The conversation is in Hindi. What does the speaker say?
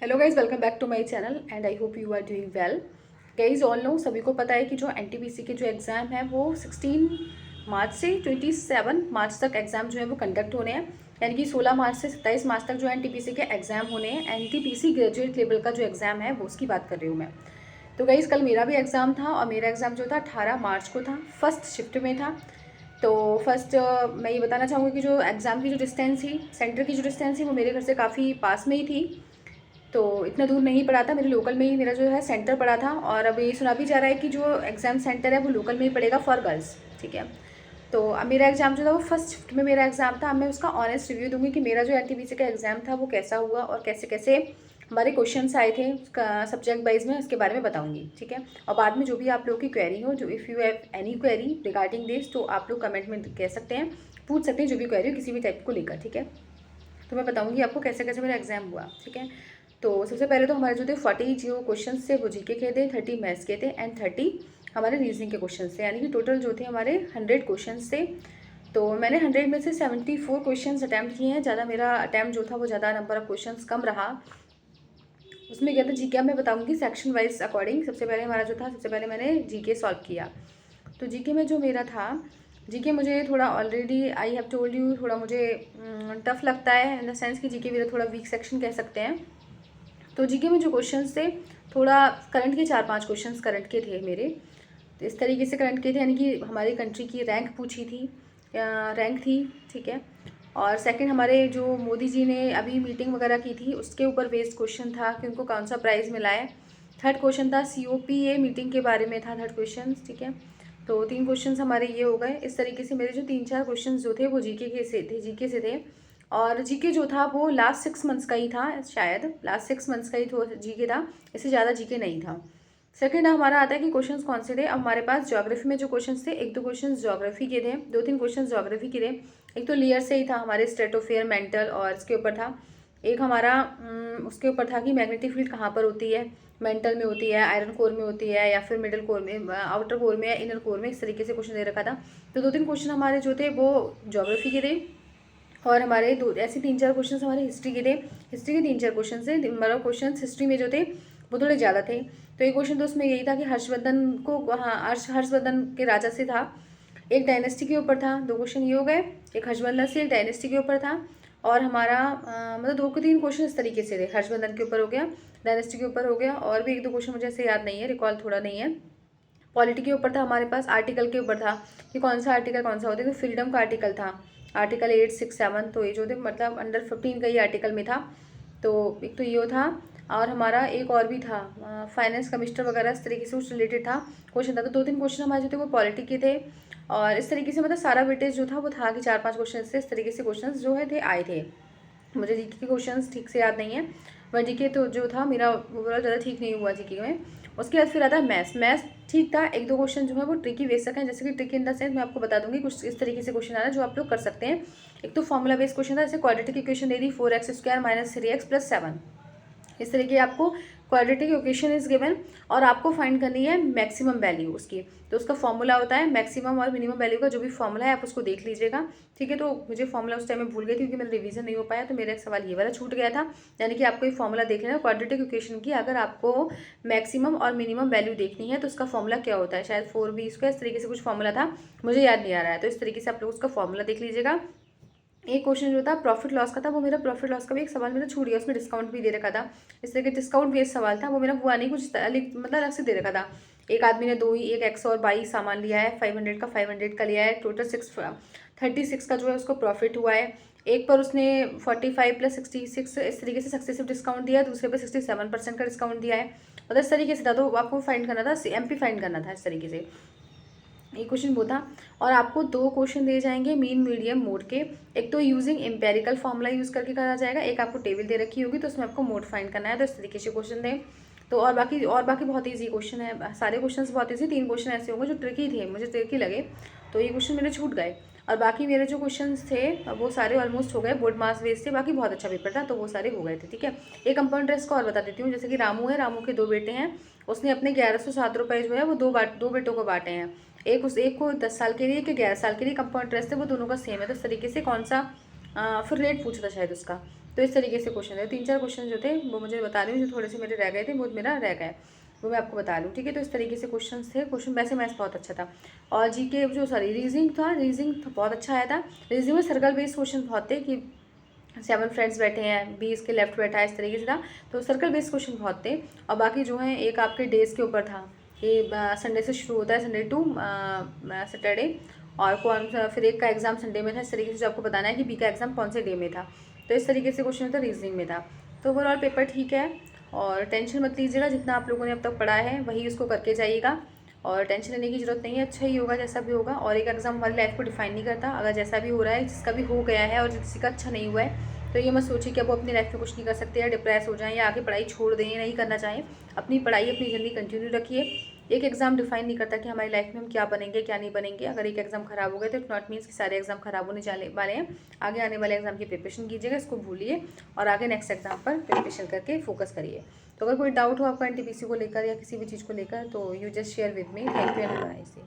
Hello guys, welcome back to my channel and I hope you are doing well. Guys all know, सभी को पता है कि जो एनटीपीसी के जो एग्ज़ाम है वो 16 मार्च से 27 मार्च तक एग्ज़ाम जो है वो कंडक्ट होने हैं। यानी कि 16 मार्च से 27 मार्च तक जो एनटीपीसी के एग्ज़ाम होने हैं। एनटीपीसी ग्रेजुएट लेवल का जो एग्ज़ाम है वो उसकी बात कर रही हूँ मैं। तो गाइज कल मेरा भी एग्ज़ाम था और मेरा एग्ज़ाम जो था 18 मार्च को था, फर्स्ट शिफ्ट में था। तो फर्स्ट मैं ये बताना चाहूँगी कि जो एग्ज़ाम की जो डिस्टेंस थी, सेंटर की जो डिस्टेंस थी, वो मेरे घर से काफ़ी पास में ही थी। तो इतना दूर नहीं पड़ा था, मेरे लोकल में ही मेरा जो है सेंटर पड़ा था। और अब ये सुना भी जा रहा है कि जो एग्ज़ाम सेंटर है वो लोकल में ही पड़ेगा फॉर गर्ल्स। ठीक है। तो अब मेरा एग्ज़ाम जो था वो फर्स्ट शिफ्ट में मेरा एग्ज़ाम था। अब मैं उसका ऑनेस्ट रिव्यू दूंगी कि मेरा जो एनटीपीसी का एग्ज़ाम था वो कैसा हुआ और कैसे कैसे हमारे क्वेश्चंस आए थे सब्जेक्ट वाइज में, उसके बारे में बताऊंगी। ठीक है। और बाद में जो भी आप लोगों की क्वेरी हो, जो if you have any query regarding this, तो आप लोग कमेंट में कह सकते हैं, पूछ सकते हैं जो भी क्वेरी हो किसी भी टाइप को लेकर। ठीक है। तो मैं बताऊंगी आपको कैसे कैसे मेरा एग्ज़ाम हुआ। ठीक है। तो सबसे पहले तो हमारे जो थे 40 जो क्वेश्चन थे वो जीके के थे, 30 मैथ्स के थे एंड 30 हमारे रीजनिंग के क्वेश्चन थे। यानी कि टोटल जो थे हमारे 100 क्वेश्चन थे। तो मैंने 100 में से 74 क्वेश्चन अटैम्प्ट किए हैं। ज़्यादा मेरा अटैम्प्ट जो था वो ज़्यादा नंबर ऑफ क्वेश्चन कम रहा। उसमें क्या था, जीके मैं बताऊंगी सेक्शन वाइज अकॉर्डिंग। सबसे पहले हमारा जो था, सबसे पहले मैंने जीके सॉल्व किया। तो जीके में जो मेरा था, जीके मुझे थोड़ा already I have told you, थोड़ा मुझे टफ लगता है इन द सेंस कि जीके मेरा थोड़ा वीक सेक्शन कह सकते हैं। तो जीके में जो क्वेश्चंस थे, थोड़ा करंट के 4-5 क्वेश्चंस करंट के थे मेरे। तो इस तरीके से करंट के थे, यानी कि हमारी कंट्री की रैंक पूछी थी, रैंक थी। ठीक है। और सेकंड, हमारे जो मोदी जी ने अभी मीटिंग वगैरह की थी उसके ऊपर बेस्ड क्वेश्चन था कि उनको कौन सा प्राइज़ मिला है। थर्ड क्वेश्चन था COPA मीटिंग के बारे में था, थर्ड क्वेश्चन। ठीक है। तो 3 क्वेश्चन हमारे ये हो गए। इस तरीके से मेरे जो 3-4 क्वेश्चन जो थे वो जीके से थे। और जीके जो था वो लास्ट 6 मंथ्स का ही था, शायद लास्ट 6 मंथ्स का ही तो जीके था, इससे ज़्यादा जीके नहीं था। सेकंड हमारा आता है कि क्वेश्चंस कौन से थे। अब हमारे पास ज्योग्राफी में जो क्वेश्चंस थे, 1-2 क्वेश्चंस ज्योग्राफी के थे, 2-3 क्वेश्चंस ज्योग्राफी के थे। एक तो लेयर से ही था, हमारे स्ट्रेटोफेयर, मेंटल और इसके ऊपर था। एक हमारा उसके ऊपर था कि मैग्नेटिक फील्ड कहाँ पर होती है, मेंटल में होती है, आयरन कोर में होती है, या फिर मिडल कोर में, आउटर कोर में या इनर कोर में, इस तरीके से क्वेश्चन दे रखा था। तो 2-3 क्वेश्चन हमारे जो थे वो ज्योग्राफी के थे। और हमारे दो ऐसे 3-4 क्वेश्चन हमारे हिस्ट्री के थे। हिस्ट्री के 3-4 क्वेश्चन थे, मतलब क्वेश्चन हिस्ट्री में जो थे वो थोड़े ज़्यादा थे। तो एक क्वेश्चन तो उसमें यही था कि हर्षवर्धन को, हाँ, हर्षवर्धन के राजा से था, एक डायनेस्टी के ऊपर था। 2 क्वेश्चन ये हो गए, एक हर्षवर्धन से एक डायनेस्टी के ऊपर था। और हमारा मतलब 2 के 3 क्वेश्चन इस तरीके से थे, हर्षवर्धन के ऊपर हो गया, डायनेस्टी के ऊपर हो गया, और भी 1-2 क्वेश्चन मुझे ऐसे याद नहीं है, रिकॉल थोड़ा नहीं है। पॉलिटी के ऊपर था हमारे पास, आर्टिकल के ऊपर था कि कौन सा आर्टिकल कौन सा होता है। तो फ्रीडम का आर्टिकल था, आर्टिकल 8, 6, 7। तो ये जो थे मतलब अंडर 15 का ही आर्टिकल में था। तो एक तो ये था। और हमारा एक और भी था, फाइनेंस कमिश्नर वगैरह, इस तरीके से उससे रिलेटेड था क्वेश्चन था। तो 2-3 क्वेश्चन हमारे जो थे वो पॉलिटी के थे। और इस तरीके से मतलब सारा वेटेज जो था वो था कि 4-5 क्वेश्चन से इस तरीके से क्वेश्चन जो है थे आए थे। मुझे जीके के क्वेश्चंस ठीक से याद नहीं है, बट जीके तो जो था मेरा ओवरऑल ज़्यादा ठीक नहीं हुआ जीके में। उसके बाद फिर आता है मैथ्स। मैथ्स ठीक था, 1-2 क्वेश्चन जो है वो ट्रिकी बेसिक हैं, जैसे कि ट्रिकी इन द सेंस मैं आपको बता दूंगी कुछ इस तरीके से क्वेश्चन आ रहा है जो आप लोग कर सकते हैं। एक तो फॉर्मूला बेस्ड क्वेश्चन था, जैसे क्वाड्रेटिक इक्वेशन दे दी, 4x² - 3x + 7। इस तरीके आपको क्वाड्रेटिक इक्वेशन इज गिवन और आपको फाइंड करनी है मैक्सिमम वैल्यू उसकी। तो उसका फॉर्मूला होता है मैक्सिमम और मिनिमम वैल्यू का, जो भी फॉर्मूला है आप उसको देख लीजिएगा। ठीक है। तो मुझे फॉर्मूला उस टाइम में भूल गई थी क्योंकि मेरा रिवीजन नहीं हो पाया, तो मेरा एक सवाल ये वाला छूट गया था। यानी कि आपको ये फॉर्मूला देख लेना क्वाड्रेटिक इक्वेशन की, अगर आपको मैक्सिमम और मिनिमम वैल्यू देखनी है तो उसका फॉर्मूला क्या होता है, शायद 4b², इस तरीके से कुछ फॉर्मूला था, मुझे याद नहीं आ रहा है। तो इस तरीके से आप लोग उसका फॉर्मूला देख लीजिएगा। एक क्वेश्चन जो था प्रॉफिट लॉस का था, वो मेरा प्रॉफिट लॉस का भी एक सवाल मेरा छूट गया, उसमें डिस्काउंट भी दे रखा था। इस तरह के डिस्काउंट बेस्ड सवाल था, वो मेरा हुआ नहीं, कुछ मतलब अलग से दे रखा था। एक आदमी ने दो ही, एक 122 सामान लिया है, 500 का लिया है, टोटल 36 का जो है उसको प्रॉफिट हुआ है। एक पर उसने 45 + 66 इस तरीके से सक्सेसिव डिस्काउंट दिया, दूसरे पर 67% का डिस्काउंट दिया है। मतलब इस तरीके से था, तो आपको फाइंड करना था, MP फाइंड करना था इस तरीके से। एक क्वेश्चन वो था। और आपको 2 क्वेश्चन दिए जाएंगे मीन मीडियम मोड के। एक तो यूजिंग एम्पेरिकल फॉर्मूला यूज़ करके करा जाएगा, एक आपको टेबल दे रखी होगी तो उसमें आपको मोड फाइंड करना है। तो इस तरीके से क्वेश्चन थे। तो और बाकी बहुत ईजी क्वेश्चन है, सारे क्वेश्चन बहुत ईजी। 3 क्वेश्चन ऐसे होंगे जो ट्रिकी थे, मुझे ट्रिकी लगे, तो ये क्वेश्चन मेरे छूट गए। और बाकी मेरे जो क्वेश्चन थे वो सारे ऑलमोस्ट हो गए, बोर्ड मार्क्स बेस्ड थे, बाकी बहुत अच्छा पेपर था तो वो सारे हो गए थे। ठीक है। एक कंपाउंड ड्रेस को और बता देती हूँ, जैसे कि रामू है, रामू के 2 बेटे हैं, उसने अपने 1107 रुपये जो है वो दो बेटों को बांटे हैं। एक को 10 साल के लिए, एक 11 साल के लिए। कंपाउंड इंटरेस्ट है वो दोनों का सेम है। तो इस तरीके से कौन सा फिर रेट पूछा था शायद उसका। तो इस तरीके से क्वेश्चन थे। 3-4 क्वेश्चन जो थे वो मुझे बता रही हूँ, जो थोड़े से मेरे रह गए थे, वो मेरा रह गए, वो मैं आपको बता लूँ, ठीक है। तो इस तरीके से क्वेश्चन थे। क्वेश्चन वैसे मैथ्स बहुत अच्छा था। और जीके जो सॉरी रीजनिंग था, रीजनिंग बहुत अच्छा आया था। रीजनिंग में सर्कल बेस्ड क्वेश्चन बहुत थे कि 7 फ्रेंड्स बैठे हैं, 20 के लेफ्ट बैठा है, इस तरीके से था। तो सर्कल बेस्ड क्वेश्चन बहुत थे। और बाकी जो है एक आपके डेज के ऊपर था कि संडे से शुरू होता है, संडे टू सैटरडे, और कौन सा फिर एक का एग्जाम संडे में था। इस तरीके से आपको बताना है कि बी का एग्जाम कौन से डे में था। तो इस तरीके से क्वेश्चन था, रीजनिंग में था। तो ओवरऑल पेपर ठीक है, और टेंशन मत लीजिएगा, जितना आप लोगों ने अब तक पढ़ा है वही उसको करके जाइएगा, और टेंशन लेने की ज़रूरत नहीं है। अच्छा ही होगा जैसा भी होगा, और एक एग्ज़ाम हमारी लाइफ को डिफाइन नहीं करता। अगर जैसा भी हो रहा है, जिसका भी हो गया है और किसी का अच्छा नहीं हुआ है, तो ये मत सोचिए कि अब वो अपनी लाइफ में कुछ नहीं कर सकते, या डिप्रेस हो जाएं, या आगे पढ़ाई छोड़ दें, नहीं करना चाहें। अपनी पढ़ाई, अपनी जर्नी कंटिन्यू रखिए। एक एग्ज़ाम डिफाइन नहीं करता कि हमारी लाइफ में हम क्या बनेंगे क्या नहीं बनेंगे। अगर एक एग्ज़ाम खराब हो गए तो इट नॉट मीन्स कि सारे एग्ज़ाम खराब होने जाने वाले हैं। आगे आने वाले एग्ज़ाम की प्रिपरेशन कीजिएगा, इसको भूलिए, और आगे नेक्स्ट एग्ज़ाम पर प्रिपरेशन करके फोकस करिए। तो अगर कोई डाउट हो आपका एनटीपीसी को लेकर या किसी भी चीज़ को लेकर, तो you just share with me. Thank you and bye.